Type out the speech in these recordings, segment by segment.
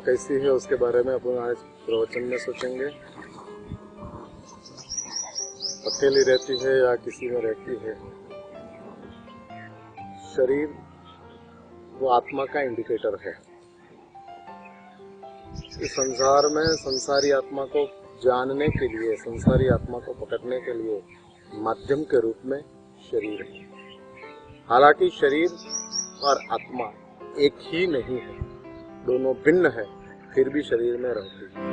कैसी है उसके बारे में अपन आज प्रवचन में सोचेंगे। अकेली रहती है या किसी में रहती है। शरीर वो आत्मा का इंडिकेटर है। इस संसार में संसारी आत्मा को जानने के लिए, संसारी आत्मा को पकड़ने के लिए माध्यम के रूप में शरीर है। हालांकि शरीर और आत्मा एक ही नहीं है, दोनों भिन्न है, फिर भी शरीर में रहती है।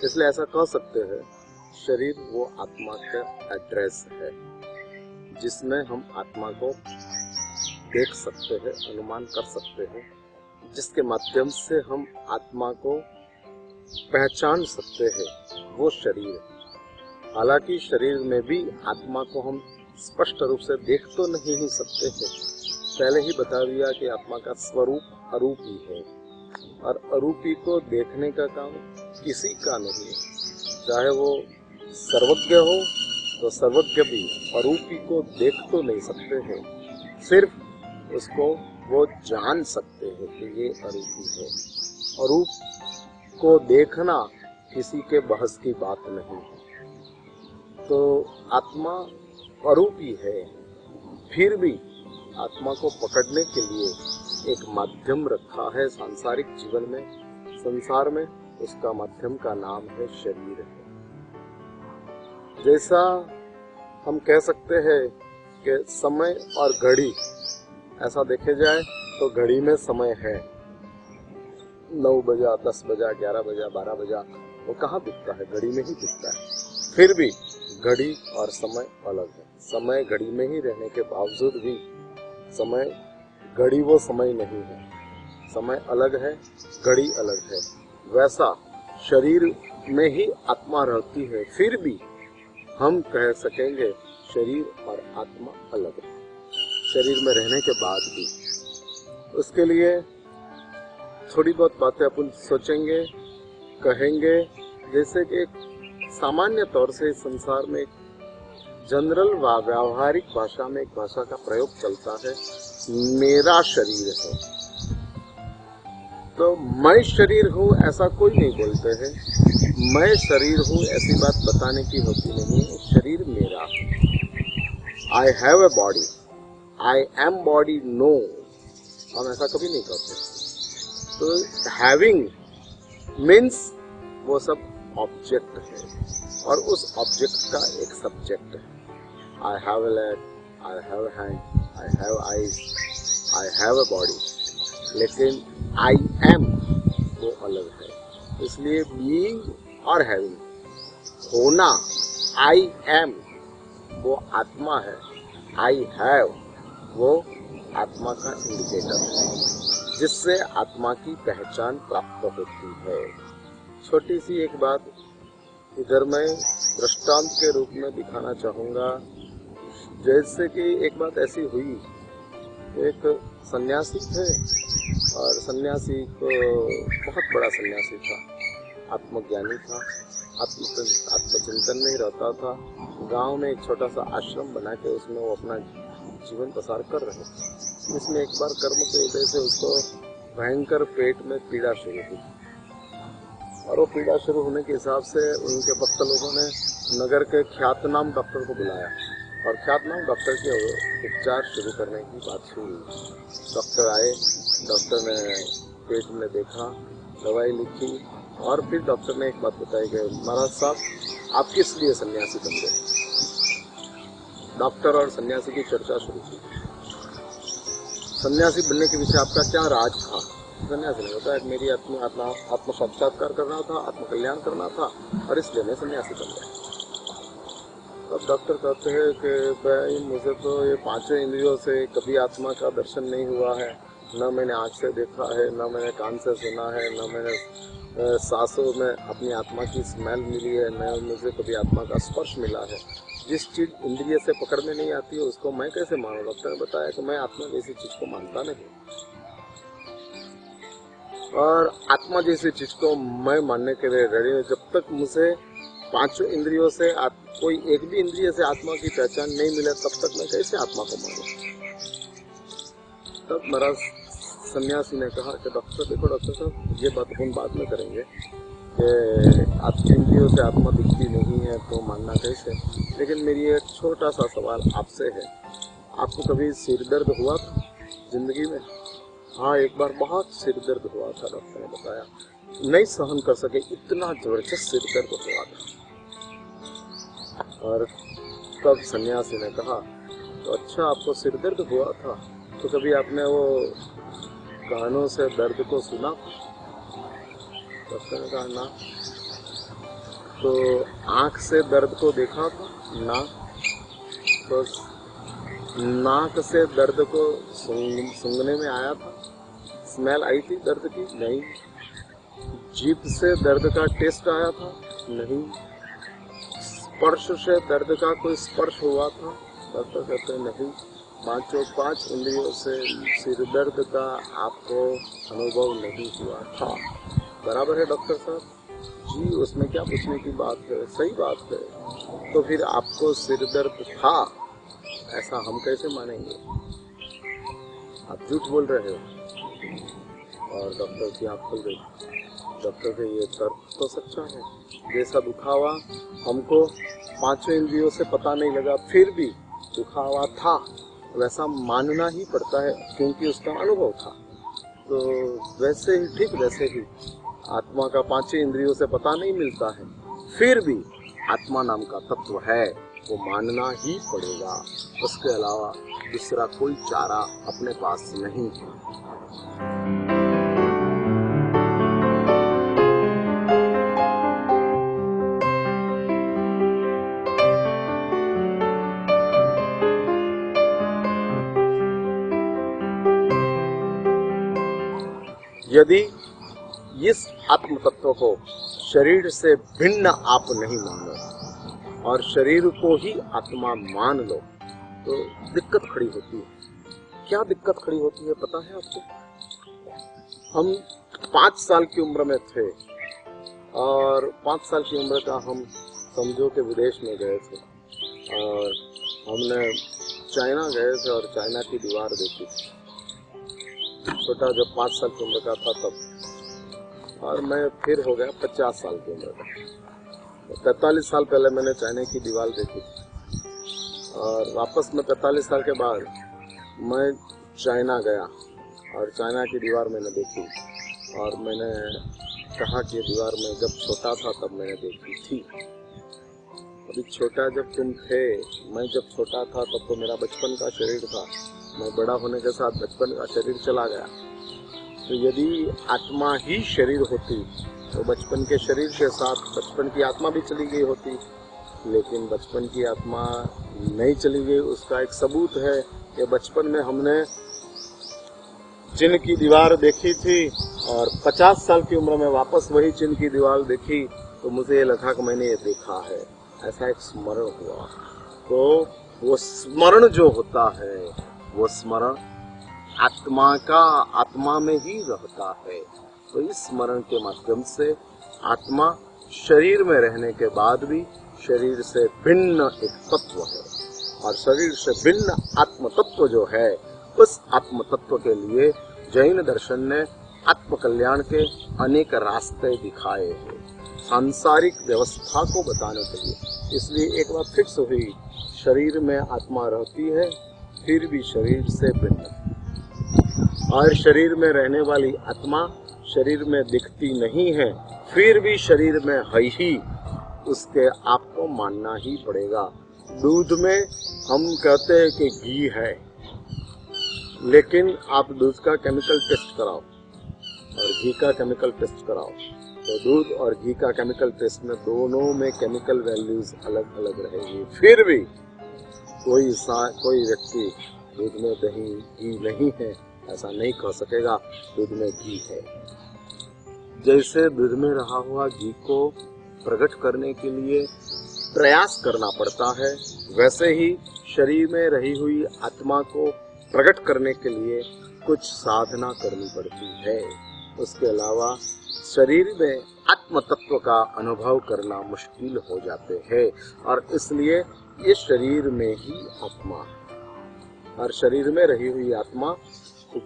इसलिए ऐसा कह सकते हैं, शरीर वो आत्मा का एड्रेस है, जिसमें हम आत्मा को देख सकते हैं, अनुमान कर सकते हैं, जिसके माध्यम से हम आत्मा को पहचान सकते हैं, वो शरीर है। हालांकि शरीर में भी आत्मा को हम स्पष्ट रूप से देख तो नहीं ही सकते हैं। पहले ही बता दिया कि आत्मा का स्वरूप अरूपी है, और अरूपी को देखने का काम किसी का नहीं है। चाहे वो सर्वज्ञ हो तो सर्वज्ञ भी अरूपी को देख तो नहीं सकते हैं, सिर्फ उसको वो जान सकते हैं कि ये अरूपी है। अरूप को देखना किसी के बहस की बात नहीं है। तो आत्मा अरूपी है, फिर भी आत्मा को पकड़ने के लिए एक माध्यम रखा है सांसारिक जीवन में, संसार में। उसका माध्यम का नाम है शरीर है। जैसा हम कह सकते हैं कि समय और घड़ी, ऐसा देखे जाए तो घड़ी में समय है, 9 बजा, 10 बजा, 11 बजा, 12 बजा, वो कहाँ दिखता है? घड़ी में ही दिखता है। फिर भी घड़ी और समय अलग है। समय घड़ी में ही रहने के बावजूद भी समय, घड़ी वो समय नहीं है। समय अलग है, घड़ी अलग है। वैसा शरीर में ही आत्मा रहती है, फिर भी हम कह सकेंगे शरीर और आत्मा अलग है, शरीर में रहने के बाद भी। उसके लिए थोड़ी बहुत बातें अपन सोचेंगे, कहेंगे। जैसे कि सामान्य तौर से संसार में जनरल व व्यावहारिक भाषा में एक भाषा का प्रयोग चलता है, मेरा शरीर है। तो मैं शरीर हूँ ऐसा कोई नहीं बोलते हैं। मैं शरीर हूँ ऐसी बात बताने की होती नहीं है। शरीर मेरा है। I have a body, I am body, no, हम ऐसा कभी नहीं कहते। तो हैविंग मीन्स वो सब ऑब्जेक्ट है, और उस ऑब्जेक्ट का एक सब्जेक्ट है। I have A leg, I have A hand, I have eyes, I have a body, लेकिन आई एम वो अलग है। इसलिए बीइंग और हैविंग, होना, आई एम वो आत्मा है, आई हैव वो आत्मा का इंडिकेटर है, जिससे आत्मा की पहचान प्राप्त होती है। छोटी सी एक बात इधर मैं दृष्टांत के रूप में दिखाना चाहूँगा। जैसे कि एक बात ऐसी हुई, एक सन्यासी थे, और सन्यासी को बहुत बड़ा सन्यासी था, आत्मज्ञानी था, आत्मचिंतन में ही रहता था। गांव में एक छोटा सा आश्रम बना के उसमें वो अपना जीवन प्रसार कर रहे थे। इसमें एक बार कर्म की वजह से उसको भयंकर पेट में पीड़ा शुरू हुई, और वो पीड़ा शुरू होने के हिसाब से उनके भक्त लोगों ने नगर के ख्यातनाम डॉक्टर को बुलाया, और ख्यातनाम डॉक्टर के उपचार शुरू करने की बात हुई। डॉक्टर आए, डॉक्टर ने पेट में देखा, दवाई लिखी, और फिर डॉक्टर ने एक बात बताई कि महाराज साहब आप किस लिए सन्यासी बन गए? डॉक्टर और सन्यासी की चर्चा शुरू की। सन्यासी बनने के पीछे आपका क्या राज था? सन्यासी ने बताया मेरी आत्म साक्षात्कार करना था, आत्म कल्याण करना था, और इसलिए मैं सन्यासी बन गया। अब डॉक्टर कहते हैं कि भाई मुझे तो ये 5 इंद्रियों से कभी आत्मा का दर्शन नहीं हुआ है, न मैंने आँख से देखा है, न मैंने कान से सुना है, न मैंने सांसों में अपनी आत्मा की स्मेल मिली है, न मुझे कभी आत्मा का स्पर्श मिला है। जिस चीज़ इंद्रिय से पकड़ में नहीं आती है उसको मैं कैसे मानूं? डॉक्टर ने बताया कि मैं आत्मा जैसी चीज़ को मानता नहीं। और आत्मा जैसी चीज को मैं मानने के लिए रेडी हूँ। जब तक मुझे पांचों इंद्रियों से कोई एक भी इंद्रिय से आत्मा की पहचान नहीं मिले तब तक मैं कैसे आत्मा को मानूं। तब मेरा सन्यासी ने कहा कि डॉक्टर साहब ये बात अपन बाद में करेंगे कि आपकी इंद्रियों से आत्मा दिखती नहीं है तो मानना कैसे। लेकिन मेरी एक छोटा सा सवाल आपसे है, आपको कभी सिर दर्द हुआ था जिंदगी में? हाँ, एक बार बहुत सिर दर्द हुआ था, डॉक्टर ने बताया, नहीं सहन कर सके, इतना जबरदस्त सिर दर्द हुआ था। और तब सन्यासी ने कहा, तो अच्छा आपको सिर दर्द हुआ था, तो कभी आपने वो कानों से दर्द को सुना? डॉक्टर ने कहा ना। तो आँख से दर्द को देखा था? ना। तो नाक से दर्द को सूंघने में आया था? स्मेल आई थी दर्द की? नहीं। जीभ से दर्द का टेस्ट आया था? नहीं। स्पर्श से दर्द का कोई स्पर्श हुआ था? डॉक्टर कहते नहीं। पांच इंद्रियों से सिर दर्द का आपको अनुभव नहीं हुआ था। बराबर है डॉक्टर साहब जी, उसमें क्या पूछने की बात है, सही बात है। तो फिर आपको सिर दर्द था ऐसा हम कैसे मानेंगे? आप झूठ बोल रहे हो। और डॉक्टर की आँख खुल गई। डॉक्टर के ये तर्क तो सच्चा है, जैसा दुखावा हमको पांचों इंद्रियों से पता नहीं लगा फिर भी दुखावा था, वैसा मानना ही पड़ता है क्योंकि उसका अनुभव था। तो वैसे ही ठीक वैसे ही आत्मा का पांचों इंद्रियों से पता नहीं मिलता है, फिर भी आत्मा नाम का तत्व है, वो मानना ही पड़ेगा। उसके अलावा दूसरा कोई चारा अपने पास नहीं है। यदि इस आत्म तत्व को शरीर से भिन्न आप नहीं मानो और शरीर को ही आत्मा मान लो तो दिक्कत खड़ी होती है। क्या दिक्कत खड़ी होती है पता है आपको? हम 5 साल की उम्र में थे और 5 साल की उम्र का हम समझो के विदेश में गए थे और हमने चाइना गए थे और चाइना की दीवार देखी थी। छोटा जब 5 साल की उम्र का था तब, और मैं फिर हो गया 50 साल की उम्र का। 45 साल पहले मैंने चाइना की दीवार देखी और वापस में 45 साल के बाद मैं चाइना गया और चाइना की दीवार मैंने देखी और मैंने कहा कि ये दीवार मैं जब छोटा था तब मैंने देखी थी। अभी छोटा जब तुम थे, मैं जब छोटा था तब तो मेरा बचपन का शरीर था, मैं बड़ा होने के साथ बचपन का शरीर चला गया। तो यदि आत्मा ही शरीर होती तो बचपन के शरीर के साथ बचपन की आत्मा भी चली गई होती, लेकिन बचपन की आत्मा नहीं चली गई। उसका एक सबूत है कि बचपन में हमने चिन्ह की दीवार देखी थी और 50 साल की उम्र में वापस वही चिन्ह की दीवार देखी तो मुझे ये लगा कि मैंने ये देखा है, ऐसा एक स्मरण हुआ। तो वो स्मरण जो होता है वो स्मरण आत्मा में ही रहता है। तो इस स्मरण के माध्यम से आत्मा शरीर में रहने के बाद भी शरीर से भिन्न एक तत्व है और शरीर से भिन्न आत्म तत्व जो है, उस आत्म तत्व के लिए जैन दर्शन ने आत्म कल्याण के अनेक रास्ते दिखाए हैं सांसारिक व्यवस्था को बताने के लिए। इसलिए एक बात फिक्स हुई, शरीर में आत्मा रहती है फिर भी शरीर से भिन्न, और शरीर में रहने वाली आत्मा शरीर में दिखती नहीं है फिर भी शरीर में है ही, उसके आपको मानना ही पड़ेगा। दूध में हम कहते हैं कि घी है, लेकिन आप दूध का केमिकल टेस्ट कराओ और घी का केमिकल टेस्ट कराओ तो दूध और घी का केमिकल टेस्ट में दोनों में केमिकल वैल्यूज अलग अलग रहेगी, फिर भी कोई व्यक्ति दूध में दही घी नहीं है ऐसा नहीं कह सकेगा, दूध में घी है। जैसे दूध में रहा हुआ घी को प्रकट करने के लिए प्रयास करना पड़ता है, वैसे ही शरीर में रही हुई आत्मा को प्रकट करने के लिए कुछ साधना करनी पड़ती है। उसके अलावा शरीर में आत्म तत्व का अनुभव करना मुश्किल हो जाते हैं, और इसलिए ये शरीर में ही आत्मा है, और शरीर में रही हुई आत्मा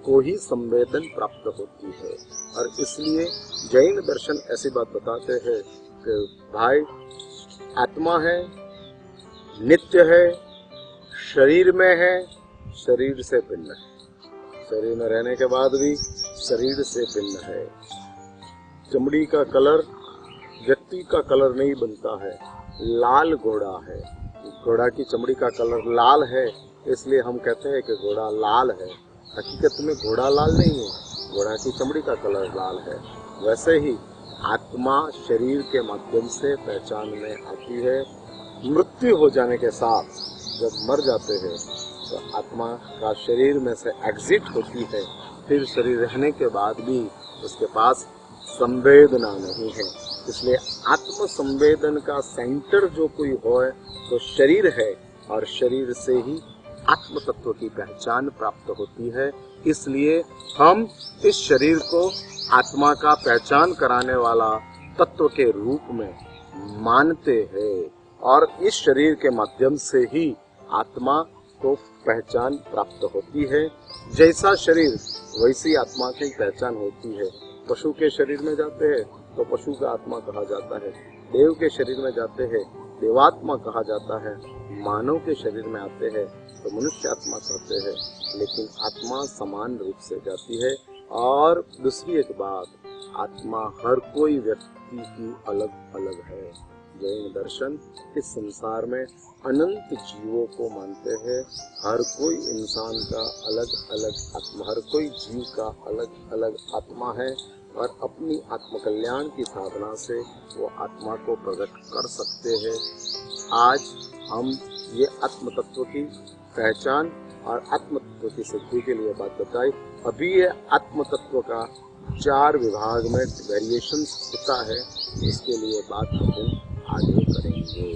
को ही संवेदन प्राप्त होती है। और इसलिए जैन दर्शन ऐसी बात बताते हैं कि भाई आत्मा है, नित्य है, शरीर में है, शरीर से भिन्न है, शरीर में रहने के बाद भी शरीर से भिन्न है। चमड़ी का कलर व्यक्ति का कलर नहीं बनता है, लाल घोड़ा है, घोड़ा की चमड़ी का कलर लाल है, इसलिए हम कहते हैं कि घोड़ा लाल है। हकीकत में घोड़ा लाल नहीं है, घोड़ा की चमड़ी का कलर लाल है। वैसे ही आत्मा शरीर के माध्यम से पहचान में आती है। मृत्यु हो जाने के साथ जब मर जाते हैं तो आत्मा का शरीर में से एग्जिट होती है, फिर शरीर रहने के बाद भी उसके पास संवेदना नहीं है। इसलिए आत्म संवेदन का सेंटर जो कोई हो तो शरीर है, और शरीर से ही आत्म तत्व की पहचान प्राप्त होती है। इसलिए हम इस शरीर को आत्मा का पहचान कराने वाला तत्व के रूप में मानते हैं, और इस शरीर के माध्यम से ही आत्मा को पहचान प्राप्त होती है। जैसा शरीर वैसी आत्मा की पहचान होती है। पशु के शरीर में जाते हैं तो पशु का आत्मा कहा जाता है, देव के शरीर में जाते हैं देवात्मा कहा जाता है, मानव के शरीर में आते हैं तो मनुष्य आत्मा कहते हैं। लेकिन आत्मा समान रूप से जाती है। और दूसरी एक बात, आत्मा हर कोई व्यक्ति की अलग अलग है। जैन दर्शन इस संसार में अनंत जीवों को मानते हैं। हर कोई इंसान का अलग अलग आत्मा, हर कोई जीव का अलग अलग आत्मा है, और अपनी आत्मकल्याण की साधना से वो आत्मा को प्रकट कर सकते हैं। आज हम ये आत्म तत्व की पहचान और आत्म तत्व की सिद्धि के लिए बात बताई। अभी ये आत्म तत्व का 4 विभाग में वेरिएशंस होता है, इसके लिए बात हम आगे करेंगे।